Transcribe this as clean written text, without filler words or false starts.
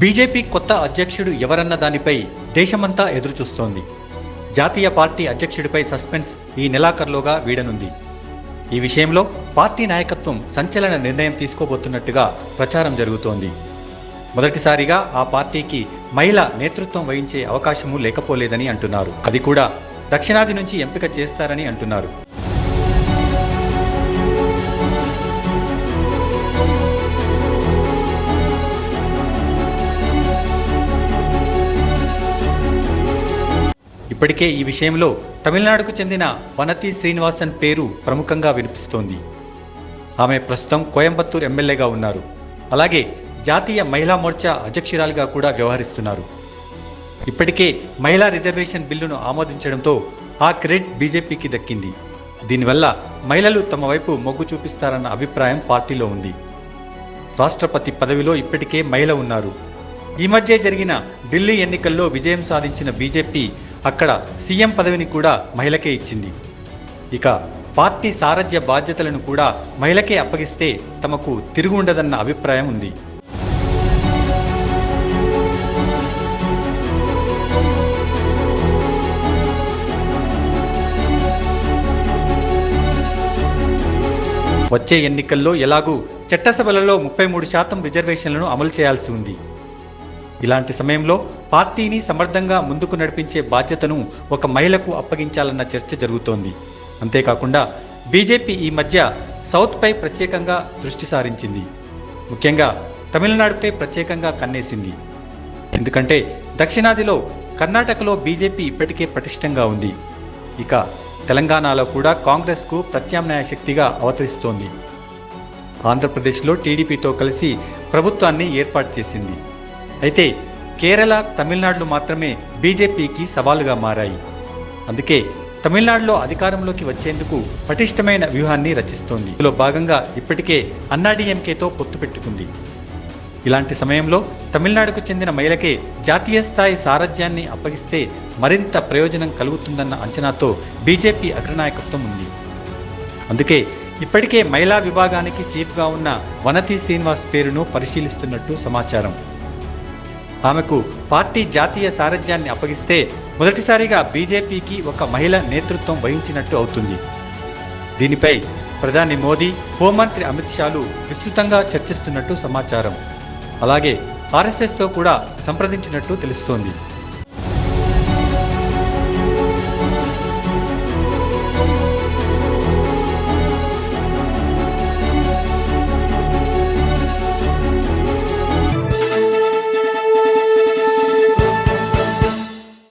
BJP కొత్త అధ్యక్షుడు ఎవరన్న దానిపై దేశమంతా ఎదురుచూస్తోంది. జాతీయ పార్టీ అధ్యక్షుడిపై సస్పెన్స్ ఈ నెలాఖరులోగా వీడనుంది. ఈ విషయంలో పార్టీ నాయకత్వం సంచలన నిర్ణయం తీసుకోబోతున్నట్టుగా ప్రచారం జరుగుతోంది. మొదటిసారిగా ఆ పార్టీకి మహిళ నేతృత్వం వహించే అవకాశమూ లేకపోలేదని అంటున్నారు. అది కూడా దక్షిణాది నుంచి ఎంపిక చేస్తారని అంటున్నారు. ఇప్పటికే ఈ విషయంలో తమిళనాడుకు చెందిన వనతి శ్రీనివాసన్ పేరు ప్రముఖంగా వినిపిస్తోంది. ఆమె ప్రస్తుతం కోయంబత్తూర్ ఎమ్మెల్యేగా ఉన్నారు. అలాగే జాతీయ మహిళా మోర్చా అధ్యక్షురాలిగా కూడా వ్యవహరిస్తున్నారు. ఇప్పటికే మహిళా రిజర్వేషన్ బిల్లును ఆమోదించడంతో ఆ క్రెడిట్ బీజేపీకి దక్కింది. దీనివల్ల మహిళలు తమ వైపు మొగ్గు చూపిస్తారన్న అభిప్రాయం పార్టీలో ఉంది. రాష్ట్రపతి పదవిలో ఇప్పటికే మహిళ ఉన్నారు. ఈ మధ్య జరిగిన ఢిల్లీ ఎన్నికల్లో విజయం సాధించిన బీజేపీ అక్కడ సీఎం పదవిని కూడా మహిళకే ఇచ్చింది. ఇక పార్టీ సారథ్య బాధ్యతలను కూడా మహిళకే అప్పగిస్తే తమకు తిరుగు ఉండదన్న అభిప్రాయం ఉంది. వచ్చే ఎన్నికల్లో ఎలాగూ చట్టసభలలో 33% రిజర్వేషన్లను అమలు చేయాల్సి ఉంది. ఇలాంటి సమయంలో పార్టీని సమర్థంగా ముందుకు నడిపించే బాధ్యతను ఒక మహిళకు అప్పగించాలన్న చర్చ జరుగుతోంది. అంతేకాకుండా బీజేపీ ఈ మధ్య సౌత్పై ప్రత్యేకంగా దృష్టి సారించింది. ముఖ్యంగా తమిళనాడుపై ప్రత్యేకంగా కన్నేసింది. ఎందుకంటే దక్షిణాదిలో కర్ణాటకలో బీజేపీ ఇప్పటికే పటిష్టంగా ఉంది. ఇక తెలంగాణలో కూడా కాంగ్రెస్కు ప్రత్యామ్నాయ శక్తిగా అవతరిస్తోంది. ఆంధ్రప్రదేశ్లో టీడీపీతో కలిసి ప్రభుత్వాన్ని ఏర్పాటు చేసింది. అయితే కేరళ, తమిళనాడులు మాత్రమే బీజేపీకి సవాలుగా మారాయి. అందుకే తమిళనాడులో అధికారంలోకి వచ్చేందుకు పటిష్టమైన వ్యూహాన్ని రచిస్తోంది. ఇందులో భాగంగా ఇప్పటికే అన్నాడీఎంకేతో పొత్తు పెట్టుకుంది. ఇలాంటి సమయంలో తమిళనాడుకు చెందిన మహిళకే జాతీయ స్థాయి సారథ్యాన్ని అప్పగిస్తే మరింత ప్రయోజనం కలుగుతుందన్న అంచనాతో బీజేపీ అగ్రనాయకత్వం ఉంది. అందుకే ఇప్పటికే మహిళా విభాగానికి చీఫ్గా ఉన్న వనతి శ్రీనివాస్ పేరును పరిశీలిస్తున్నట్టు సమాచారం. ఆమెకు పార్టీ జాతీయ సారథ్యాన్ని అప్పగిస్తే మొదటిసారిగా బీజేపీకి ఒక మహిళ నేతృత్వం వహించినట్టు అవుతుంది. దీనిపై ప్రధాని మోదీ, హోంమంత్రి అమిత్ షాలు విస్తృతంగా చర్చిస్తున్నట్టు సమాచారం. అలాగే ఆర్ఎస్ఎస్తో కూడా సంప్రదించినట్టు తెలుస్తోంది.